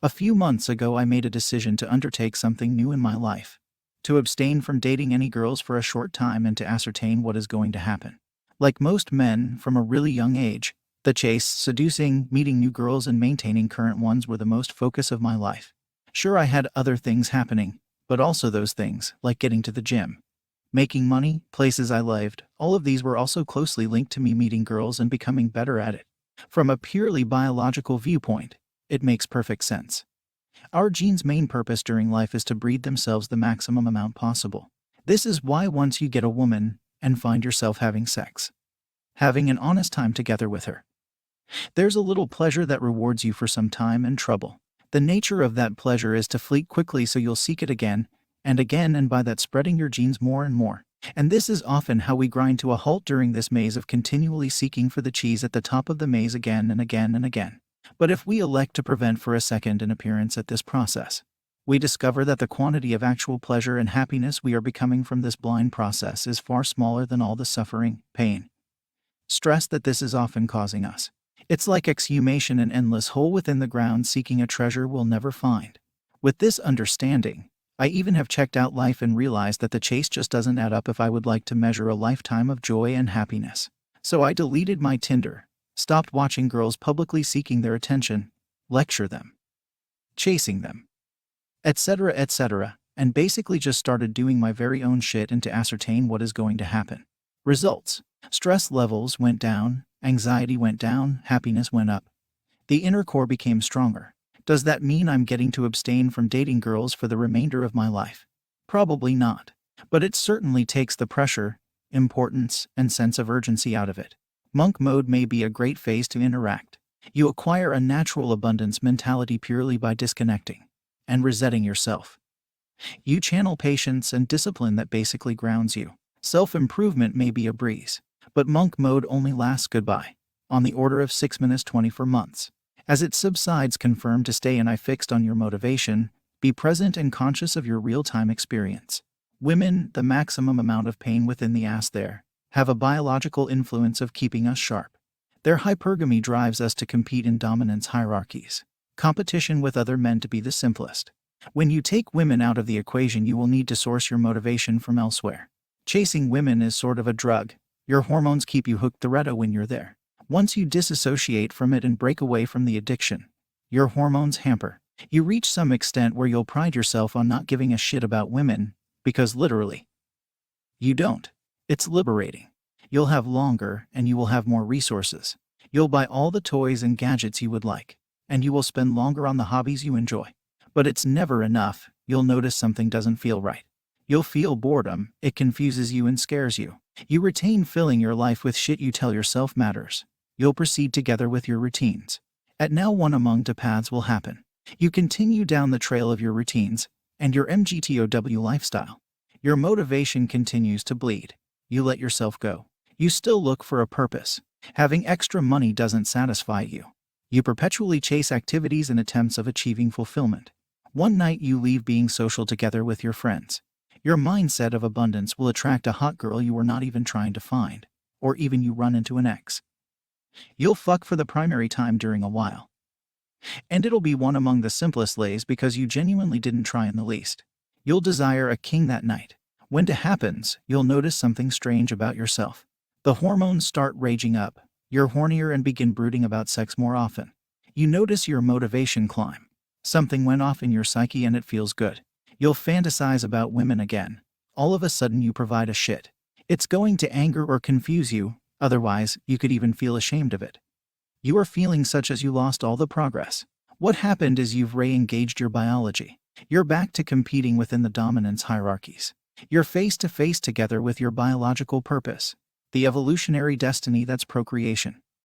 A few months ago, I made a decision to undertake something new in my life. To abstain from dating any girls for a short time and to ascertain what is going to happen. Like most men, from a really young age, the chase, seducing, meeting new girls, and maintaining current ones were the most focus of my life. Sure, I had other things happening, but also those things, like getting to the gym, making money, places I lived, all of these were also closely linked to me meeting girls and becoming better at it. From a purely biological viewpoint, it makes perfect sense. Our genes' main purpose during life is to breed themselves the maximum amount possible. This is why once you get a woman and find yourself having sex, having an honest time together with her, there's a little pleasure that rewards you for some time and trouble. The nature of that pleasure is to fleet quickly, so you'll seek it again, and by that spreading your genes more and more. And this is often how we grind to a halt during this maze of continually seeking for the cheese at the top of the maze again and again and again. But if we elect to prevent for a second an appearance at this process, we discover that the quantity of actual pleasure and happiness we are becoming from this blind process is far smaller than all the suffering, pain, stress that this is often causing us. It's like exhumation, an endless hole within the ground seeking a treasure we'll never find. With this understanding, I even have checked out life and realized that the chase just doesn't add up if I would like to measure a lifetime of joy and happiness. So I deleted my Tinder, stopped watching girls publicly seeking their attention, lecture them, chasing them, etc., and basically just started doing my very own shit and to ascertain what is going to happen. Results: stress levels went down, anxiety went down, happiness went up. The inner core became stronger. Does that mean I'm getting to abstain from dating girls for the remainder of my life? Probably not. But it certainly takes the pressure, importance, and sense of urgency out of it. Monk mode may be a great phase to interact. You acquire a natural abundance mentality purely by disconnecting and resetting yourself. You channel patience and discipline that basically grounds you. Self-improvement may be a breeze, but monk mode only lasts goodbye, on the order of 6 minutes 24 months. As it subsides, confirm to stay and I fixed on your motivation, be present and conscious of your real-time experience. Women, the maximum amount of pain within the ass there, have a biological influence of keeping us sharp. Their hypergamy drives us to compete in dominance hierarchies. Competition with other men to be the simplest. When you take women out of the equation, you will need to source your motivation from elsewhere. Chasing women is sort of a drug. Your hormones keep you hooked the when you're there. Once you disassociate from it and break away from the addiction, your hormones hamper. You reach some extent where you'll pride yourself on not giving a shit about women, because literally, you don't. It's liberating. You'll have longer and you will have more resources. You'll buy all the toys and gadgets you would like, and you will spend longer on the hobbies you enjoy. But it's never enough. You'll notice something doesn't feel right. You'll feel boredom. It confuses you and scares you. You retain filling your life with shit you tell yourself matters. You'll proceed together with your routines. At now, one among two paths will happen. You continue down the trail of your routines and your MGTOW lifestyle. Your motivation continues to bleed. You let yourself go. You still look for a purpose. Having extra money doesn't satisfy you. You perpetually chase activities in attempts of achieving fulfillment. One night you leave being social together with your friends. Your mindset of abundance will attract a hot girl you were not even trying to find, or even you run into an ex. You'll fuck for the primary time during a while. And it'll be one among the simplest lays because you genuinely didn't try in the least. You'll desire a king that night. When it happens, you'll notice something strange about yourself. The hormones start raging up. You're hornier and begin brooding about sex more often. You notice your motivation climb. Something went off in your psyche and it feels good. You'll fantasize about women again. All of a sudden you provide a shit. It's going to anger or confuse you. Otherwise, you could even feel ashamed of it. You are feeling such as you lost all the progress. What happened is you've re-engaged your biology. You're back to competing within the dominance hierarchies. You're face to face together with your biological purpose, the evolutionary destiny that's procreation.